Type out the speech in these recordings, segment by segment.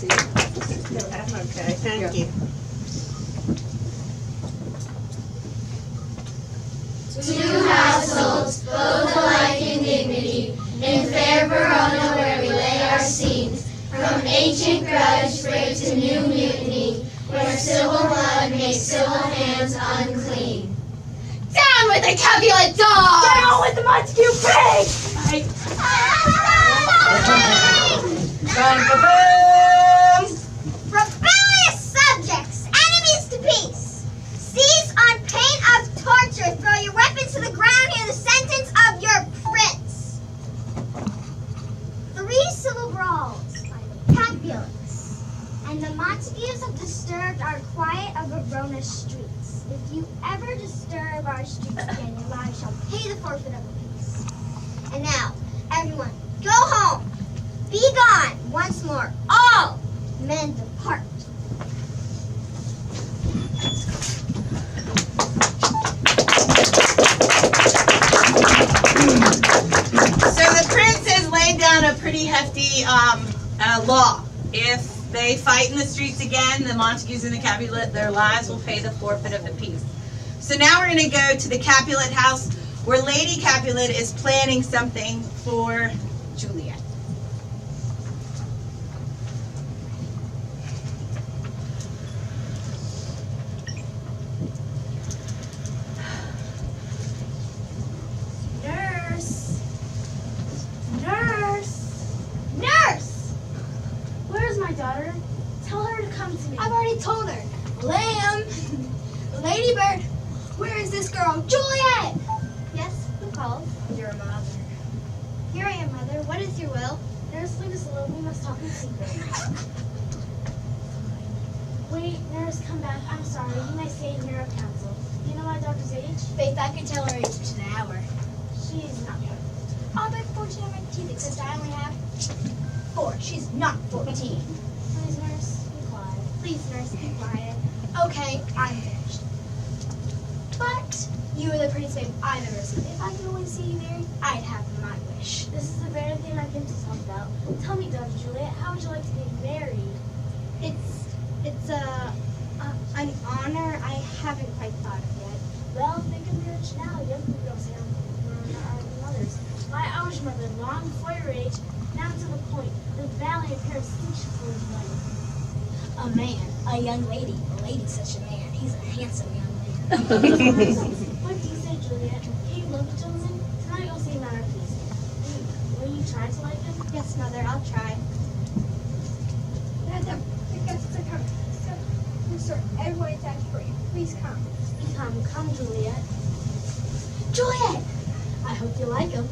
Okay, thank you. Two households, both alike in dignity, in fair Verona where we lay our scenes, from ancient grudge break to new mutiny, where civil blood makes civil hands unclean. Down with the Capulet dogs! Down with the Montague pigs! Rebellious subjects, enemies to peace, seize on pain of torture, throw your weapons to the ground, hear the sentence of your prince. 3 civil brawls by the Capulets, and the Montagues have disturbed our quiet of Verona streets. If you ever disturb our streets again, your lives shall pay the forfeit of the peace. And now, everyone, go home. Be gone once more. All men depart. So the prince has laid down a pretty hefty law. If they fight in the streets again, the Montagues and the Capulet, their lives will pay the forfeit of the peace. So now we're going to go to the Capulet house where Lady Capulet is planning something for Juliet. Nurse! Nurse! Nurse! Where's my daughter? Tell her to come to me. I've already told her. Lamb, Ladybird, where is this girl? Juliet! Yes, who called? Your mother. Here I am, Mother. What is your will? Nurse, leave us alone. We must talk in secret. Wait, nurse, come back. I'm sorry. You may stay in here of counsel. You know my daughter's age? Faith, I could tell her age to the hour. She's not young. All by 14 on my teeth, except I only have 4. She's not 14. Please, nurse, be quiet. Please, nurse, be quiet. Okay, I'm finished. But you are the prettiest babe I've ever seen. If I could only see you married, I'd have my wish. This is the very thing I came to talk about. Tell me, daughter Juliet, how would you like to be married? It's an honor I haven't quite thought of yet. Well, think of marriage now. Young girls here are mothers. Why, I was your mother long before your age, now to the point. The valley of parents think she was money. A man, a young lady, a lady such a man. He's a handsome young man. What do you say, Juliet? Do you love the gentleman? Tonight you'll see him at our feast. Will you try to like him? Yes, Mother, I'll try. The guests are coming. Sir, everyone is asked for you. Please come. Come, Juliet. Juliet! I hope you like him.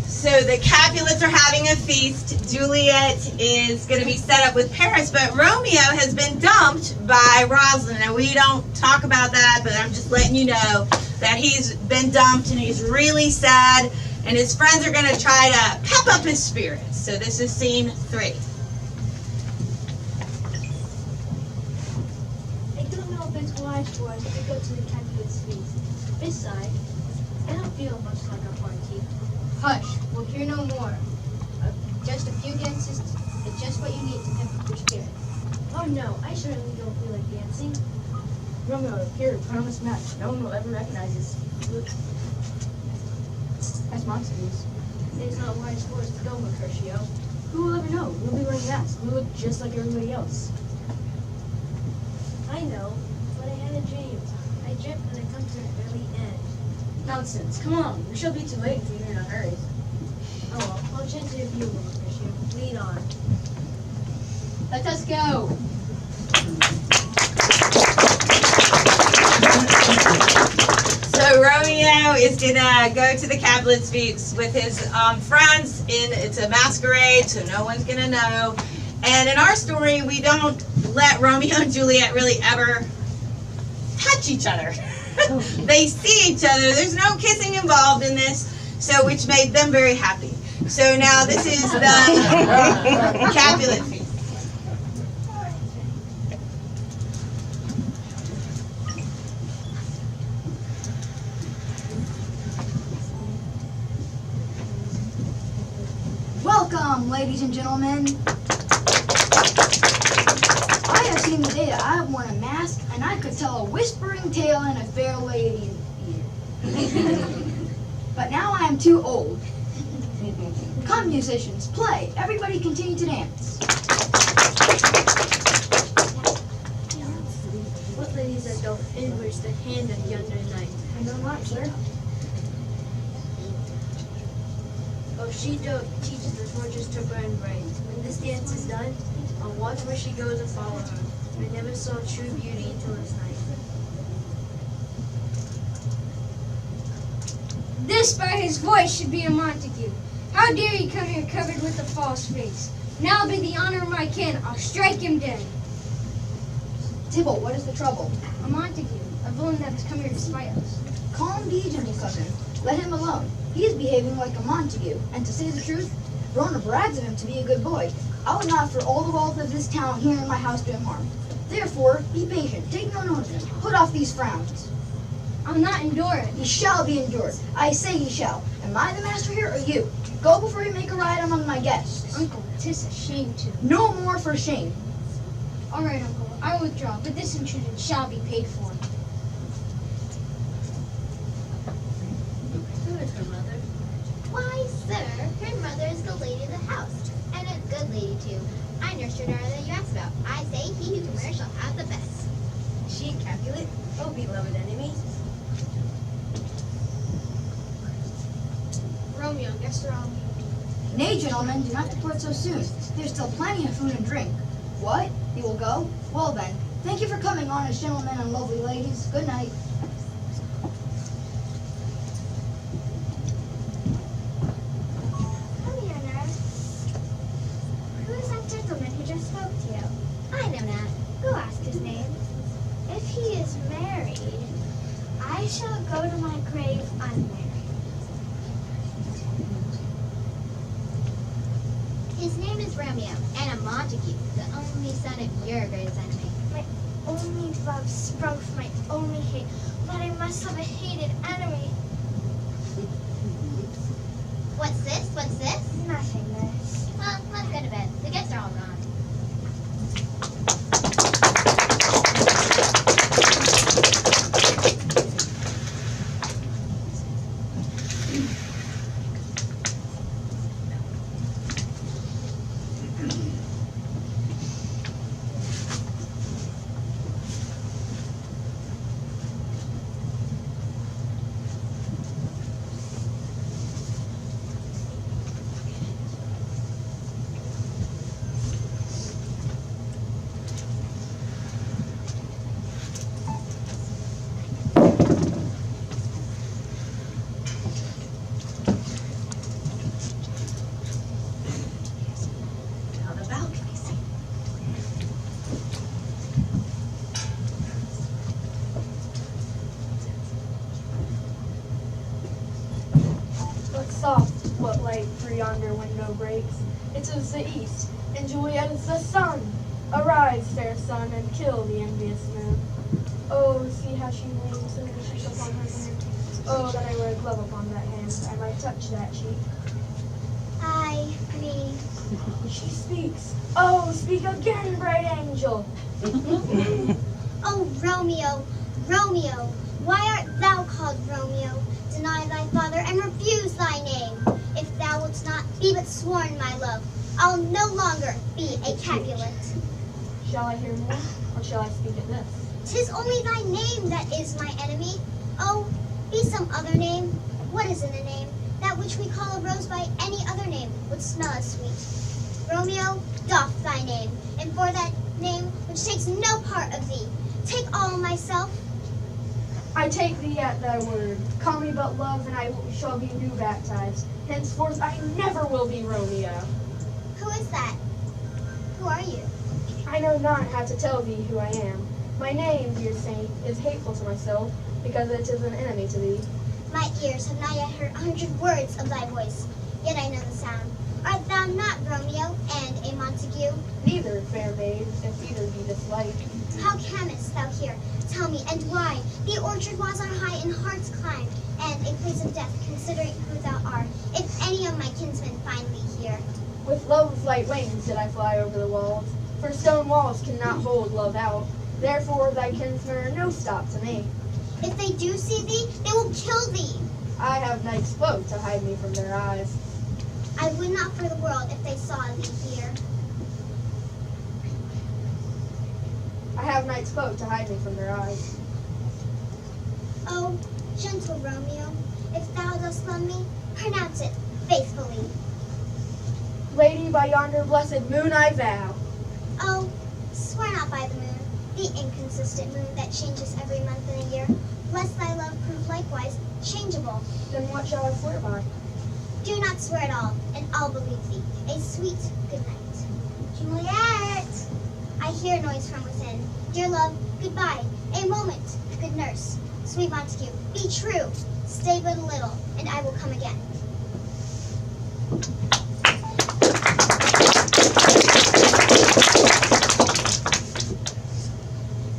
So the Capulets are having a feast. Juliet is going to be set up with Paris, but Romeo has been dumped by Rosalind. Now, we don't talk about that, but I'm just letting you know that he's been dumped and he's really sad, and his friends are going to try to pep up his spirits. So this is scene 3. I don't know if it's wise for us to go to the Capulet's feast. Besides, I don't feel much like a party. Hush, we'll hear no more. Just a few dances is just what you need to pep up your spirit. Oh no, I certainly don't feel like dancing. Romeo, here, put on this match. No one will ever recognize us. Look. That's Montagues. It's not wise for us to go, Mercutio. Who will ever know? We'll be wearing masks. We'll look just like everybody else. I know, but I had a dream. I dreamt that I come to an early end. Nonsense. Come on. We shall be too late if you're in a hurry. Oh well, I'll change your view, Mercutio. Lead on. Let us go. So Romeo is going to go to the Capulets' feast with his friends. It's a masquerade, so no one's going to know. And in our story, we don't let Romeo and Juliet really ever touch each other. They see each other. There's no kissing involved in this, so which made them very happy. So now this is the Capulet feast. Welcome, ladies and gentlemen. I have seen the day that I have worn a mask, and I could tell a whispering tale in a fair lady's ear. But now I am too old. Come, musicians, play. Everybody continue to dance. What ladies that don't embrace the hand of younger knight? I know not, sir. Oh, she doth teaches the torches to burn bright. When this dance is done, I'll watch where she goes and follow her. I never saw true beauty until this night. This by his voice should be a Montague. How dare he come here covered with a false face? Now be the honor of my kin, I'll strike him dead. Tybalt, what is the trouble? A Montague, a villain that has come here to spite us. Calm be, gentle cousin. Let him alone. He is behaving like a Montague, and to say the truth, Rona brags of him to be a good boy. I would not for all the wealth of this town here in my house do him harm. Therefore, be patient, take no notice of him, put off these frowns. I'll not endure it. He shall be endured. I say he shall. Am I the master here, or you? Go before you make a riot among my guests. Uncle, 'tis a shame to. No more for shame. All right, Uncle, I will withdraw, but this intrusion shall be paid for. Who is her mother? Why, sir, her mother is the lady of the house, and a good lady too. I nursed her daughter that you asked about. I say he who can wear shall have the best. She Capulet, oh beloved enemy. Romeo, guests are on. Nay, gentlemen, do not depart so soon. There's still plenty of food and drink. What? You will go? Well then, thank you for coming, honest gentlemen and lovely ladies. Good night. Come here, nurse. Who is that gentleman who just spoke to you? I know not. Go ask his name. If he is married, I shall go to my grave unmarried. His name is Romeo, and a Montague, the only son of your greatest enemy. My only love sprung from my only hate, but I must have a hated enemy. What's this? What's this? Nothing, nurse. Well, let's go to bed. The guests are all gone. Now the balcony scene. What soft, what light through yonder window breaks? It is the east, and Juliet is the sun. Arise, fair sun, and kill the envious moon. Oh, see how she leans and wishes upon her hand. Oh, that I were a glove upon that hand, I might touch that cheek. Me. She speaks. Oh, speak again, bright angel. Oh, Romeo, Romeo, why art thou called Romeo? Deny thy father and refuse thy name. If thou wilt not be but sworn, my love, I'll no longer be a Capulet. Shall I hear more, or shall I speak at this? 'Tis only thy name that is my enemy. Oh, be some other name. What is in a name? That which we call a rose by any other name would smell as sweet. Romeo, doff thy name, and for that name which takes no part of thee, take all myself. I take thee at thy word. Call me but love, and I shall be new baptized. Henceforth I never will be Romeo. Who is that? Who are you? I know not how to tell thee who I am. My name, dear saint, is hateful to myself, because it is an enemy to thee. My ears have not yet heard 100 words of thy voice, yet I know the sound. Art thou not Romeo and a Montague? Neither, fair babe, if either be disliked. How camest thou here? Tell me, and why? The orchard walls are high and hearts climb, and a place of death, considering who thou art, if any of my kinsmen find thee here. With love's light wings did I fly over the walls, for stone walls cannot hold love out. Therefore thy kinsmen are no stop to me. If they do see thee, they will kill thee. I have night's cloak to hide me from their eyes. I would not for the world if they saw thee here. I have night's cloak to hide me from their eyes. Oh, gentle Romeo, if thou dost love me, pronounce it faithfully. Lady, by yonder blessed moon I vow. Oh, swear not by the moon, the inconsistent moon that changes every month in a year, lest thy love prove likewise changeable. Then what shall I swear by? Do not swear at all, and I'll believe thee. A sweet good night. Juliet! I hear noise from within. Dear love, goodbye. A moment, good nurse. Sweet Montague, be true. Stay but a little, and I will come again.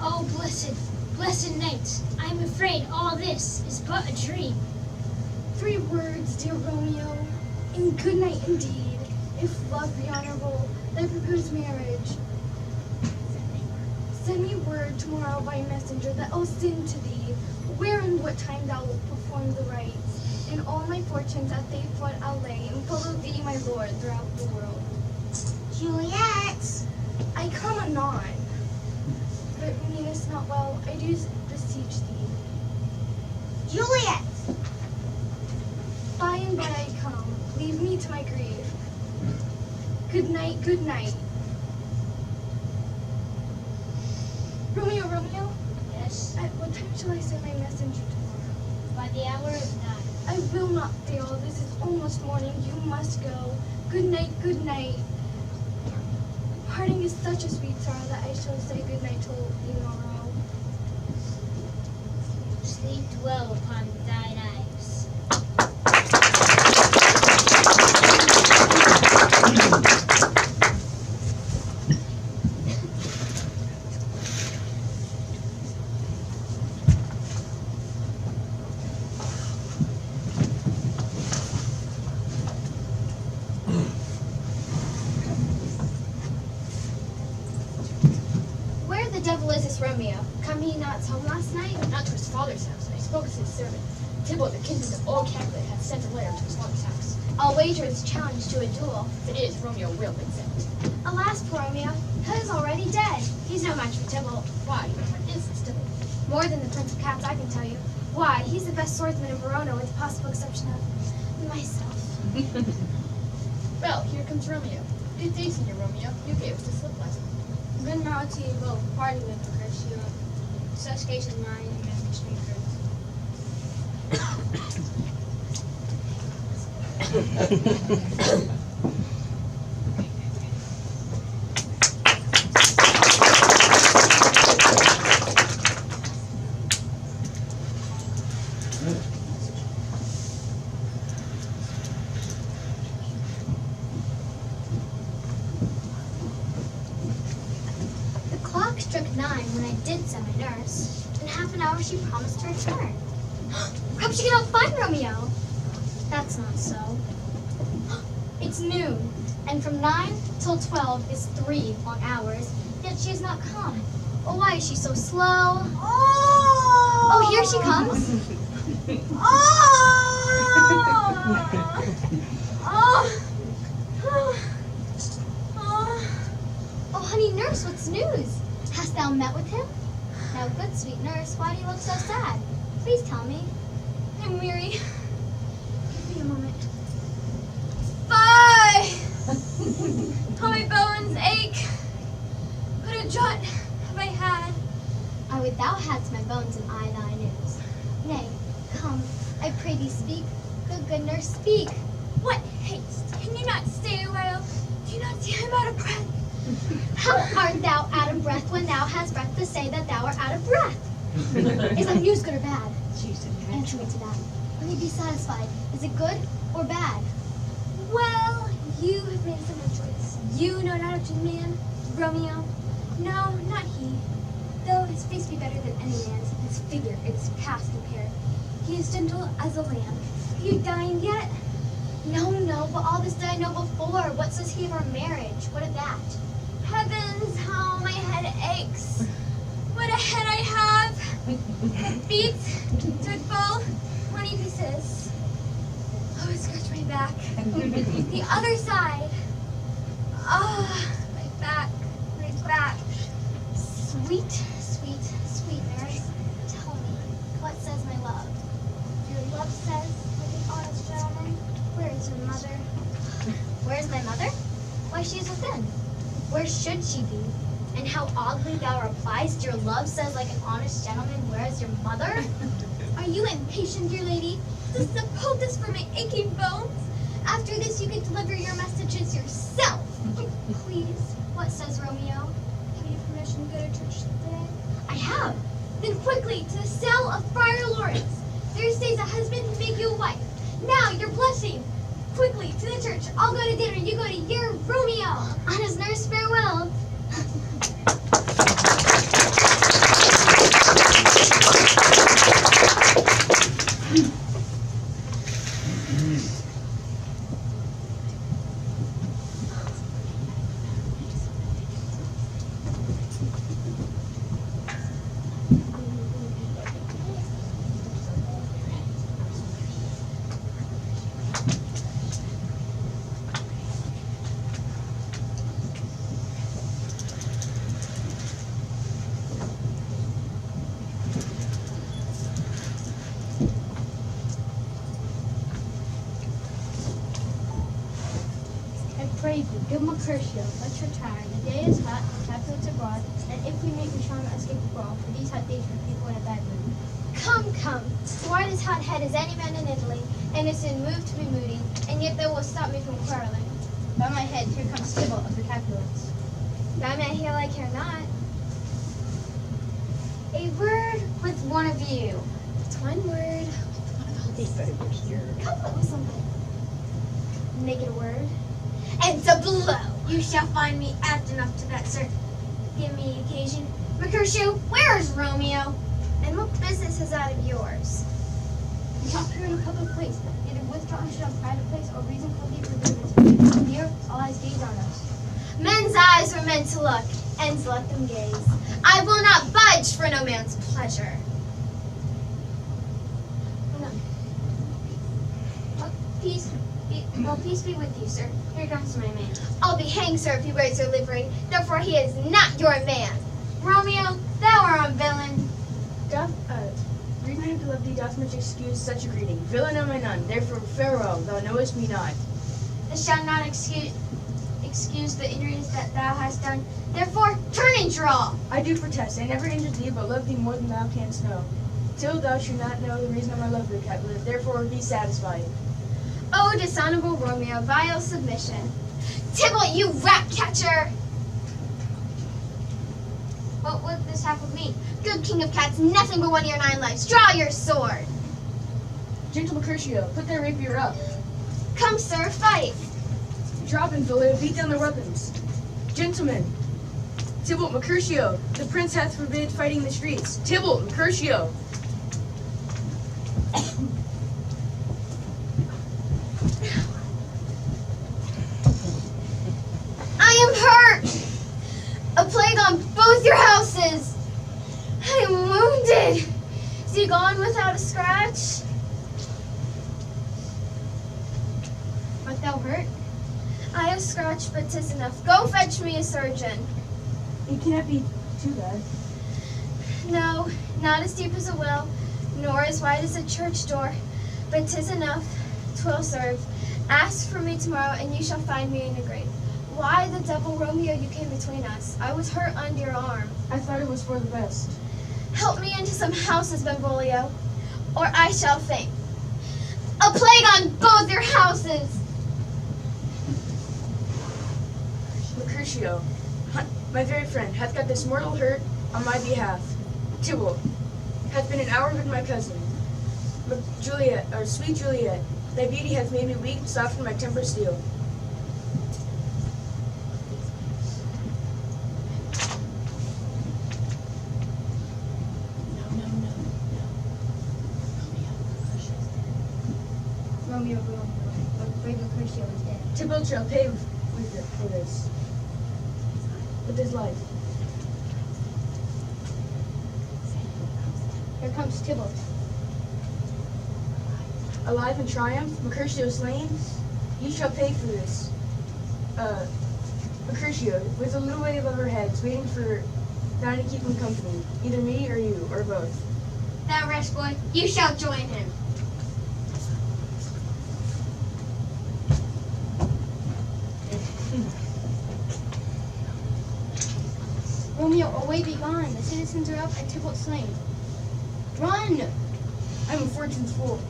Oh, blessed night. I am afraid all this is but a dream. 3 words, dear Romeo, and good night indeed. If love be honorable, then propose marriage. Send me word tomorrow by messenger that I'll send to thee, where and what time thou wilt perform the rites. And all my fortunes at thy foot I'll lay, and follow thee, my lord, throughout the world. Juliet! I come anon, but meanest not well, I do beseech thee. Juliet! By and by I come, leave me to my grief. Good night, good night. Romeo, Yes, at what time shall I send my messenger tomorrow? by the hour of 9. I will not fail, this is almost morning, you must go. Good night, good night. Parting is such a sweet sorrow that I shall say good night till the morrow. Sleep dwell upon thine eyes. Where the devil is this Romeo? Come he not home last night? Not to his father's house. I spoke to his servant. Tybalt, the kinsman of all Capulet, hath sent a letter to his father's house. I'll wager it's challenge to a duel. If it is, Romeo will accept. Alas, poor Romeo, he is already dead. He's no match for Tybalt. Why? What is this Tybalt? More than the Prince of Cats, I can tell you. Why, he's the best swordsman in Verona, with the possible exception of myself. Well, here comes Romeo. Good day, Senor Romeo. You gave us to slip last night. Good morrow to you both. Pardon me, Lucretio. Such case is mine and many speakers. The clock struck 9 when I did send my nurse. In half an hour she promised to return. Perhaps she cannot find Romeo. That's not so. It's noon, and from 9 till 12 is 3 long hours, yet she has not come. Oh, why is she so slow? Oh, here she comes. Oh, honey nurse, what's news? Hast thou met with him? Now, good sweet nurse, why do you look so sad? Please tell me. I'm weary. Give me a moment. Bye! How my bones ache. What a draught have I had. I would thou hadst my bones and I thy news. Nay, come, I pray thee speak. Good nurse, speak. What haste? Can you not stay a while? Do you not see I'm out of breath? How art thou out of breath when thou hast breath to say that thou art out of breath? Is that news good or bad? Answer me to that. Let me be satisfied. Is it good or bad? Well, you have made some choice. You know not a man, Romeo? No, not he. Though his face be better than any man's, his figure is past compare. He is gentle as a lamb. Are you dying yet? No, but all this did I know before. What says he of our marriage? What of that? Heavens, how my head aches. What a head I have. It beats to fall 20 pieces. Oh, it scratched my back. The other side. Oh, my back. Sweet, sweet, sweet Mary. Tell me, what says my love? Your love says, like an honest gentleman, where is your mother? Where's my mother? Why, she's within. Where should she be? And how oddly thou replies, your love says like an honest gentleman, where is your mother? Are you impatient, dear lady? This is a poultice for my aching bones. After this, you can deliver your messages yourself. Please, what says Romeo? Have you permission to go to church today? I have. Then quickly to the cell of Friar Lawrence. There stays a husband to make you a wife. Now you're blushing. Quickly to the church. I'll go to dinner. You go to your Romeo. On his nurse, farewell. Pray you, good Mercutio, let's retire. The day is hot, the Capulets abroad, and if we make, we shall not escape the brawl, for these hot days for people in a bad mood. Come. Swart as hot head as any man in Italy, and is in move to be moody, and yet they will stop me from quarreling. By my head, here comes Sybil of the Capulets. By my heel I care not. A word with one of you. It's one word. Come up with something. Make it a word. And it's a blow. You shall find me apt enough to that, sir. Give me occasion. Mercutio, where is Romeo? And what business is that of yours? We talk here in a public place, either withdraw into a private place or reason coldly forbid us. Here, all eyes gaze on us. Men's eyes were meant to look, and to let them gaze. I will not budge for no man's pleasure. Peace be with you, sir. Here comes my man. I'll be hanged, sir, if he wears your livery. Therefore he is not your man. Romeo, thou art a villain. Greeting to love thee doth much excuse such a greeting. Villain am I none, therefore farewell, thou knowest me not. I shall not excuse the injuries that thou hast done. Therefore, turn and draw. I do protest, I never injured thee, but love thee more than thou canst know. Till thou should not know the reason of my love for the Capulet, therefore be satisfied. Oh, dishonorable Romeo, vile submission. Tybalt, you rat catcher! What would this have with me? Good king of cats, nothing but one of your 9 lives. Draw your sword. Gentle Mercutio, put thy rapier up. Come, sir, fight. Drop and Philip, beat down their weapons. Gentlemen, Tybalt Mercutio, the prince hath forbid fighting in the streets. Tybalt Mercutio. I am hurt. A plague on both your houses. I am wounded. Is he gone without a scratch? Art thou hurt? I have scratched, but 'tis enough. Go fetch me a surgeon. It cannot be too bad. No, not as deep as a well, nor as wide as a church door, but 'tis enough. 'Twill serve. Ask for me tomorrow, and you shall find me in the grave. Why the devil, Romeo, you came between us? I was hurt under your arm. I thought it was for the best. Help me into some houses, Benvolio, or I shall faint. A plague on both your houses! Mercutio, my very friend, hath got this mortal hurt on my behalf. Tybalt hath been an hour with my cousin. Juliet, or sweet Juliet, thy beauty hath made me weak, softened my temper steel. Romeo, brave Mercutio is dead. Tybalt shall pay for this. With his life. Here comes Tybalt. Alive in triumph, Mercutio slain, you shall pay for this. Mercutio, with a little wave of her heads, waiting for Thou to keep him company, either me or you, or both. Thou rest, boy, you shall join him. Romeo, away be gone. The citizens are up and Tybalt slain. Run! I'm a fortune's fool.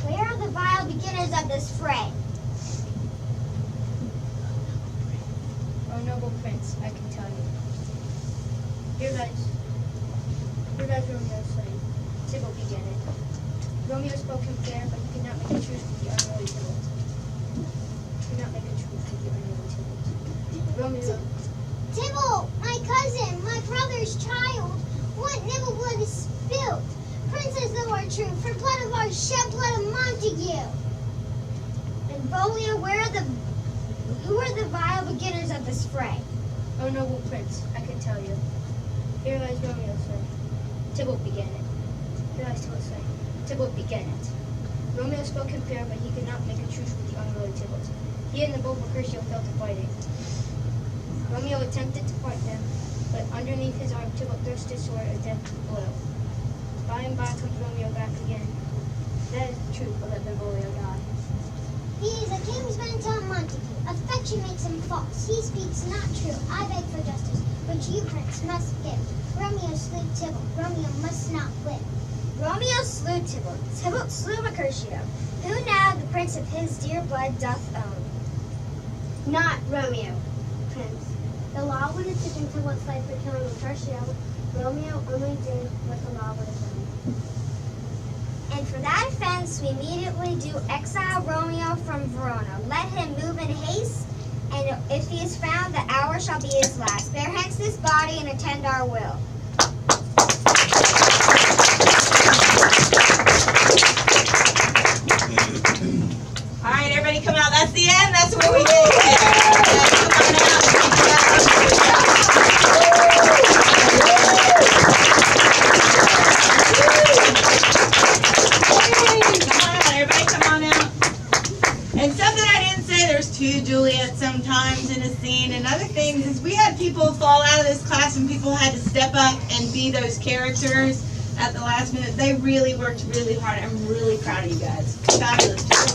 Where are the vile beginners of this fray? O noble prince, I can tell you. Here lies Romeo slain. Tybalt began it. Romeo spoke him fair, but he could not make a truce with the unruly Tybalt. Romeo, Tybalt, my cousin, my brother's child, what noble blood is spilt? Princess thou art true, for blood of ours shed blood of Montague. And Romeo, who are the vile beginners of this fray? O noble prince, I can tell you. Here lies Romeo slain. Tybalt began it. Here lies Tybalt slain. Tybalt began it. Romeo spoke him fair, but he could not make a truce with the unruly Tybalt. He and the bold Mercutio fell to fighting. Romeo attempted to fight them, but underneath his arm Tybalt thrust his sword a death blow. By and by comes Romeo back again. That is the truth, but let Benvolio die. He is a king's man to a Montague. Affection makes him false. He speaks not true. I beg for justice, which you, prince, must give. Romeo slew Tybalt. Romeo must not live. Romeo slew Tybalt. Tybalt slew Mercutio, who now the prince of his dear blood doth own. Not Romeo, prince. The law would have taken Tybalt's life for killing Mercutio. Romeo only did what the law would have done. And for that offense, we immediately do exile Romeo from Verona. Let him move in haste, and if he is found, the hour shall be his last. Bear hence this body and attend our will. All right, everybody come out. That's the end. That's where we get it. And something I didn't say, there's two Juliets sometimes in a scene. And other things is we had people fall out of this class and people had to step up and be those characters at the last minute. They really worked really hard. I'm really proud of you guys. Fabulous job.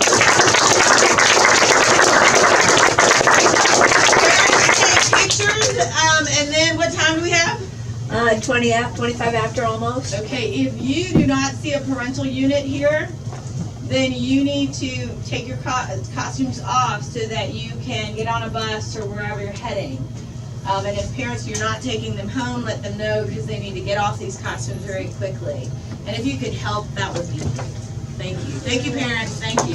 Take pictures, and then what time do we have? 25 after almost. Okay, if you do not see a parental unit here, then you need to take your costumes off so that you can get on a bus or wherever you're heading. And if parents, you're not taking them home, let them know because they need to get off these costumes very quickly. And if you could help, that would be great. Thank you. Thank you, parents. Thank you.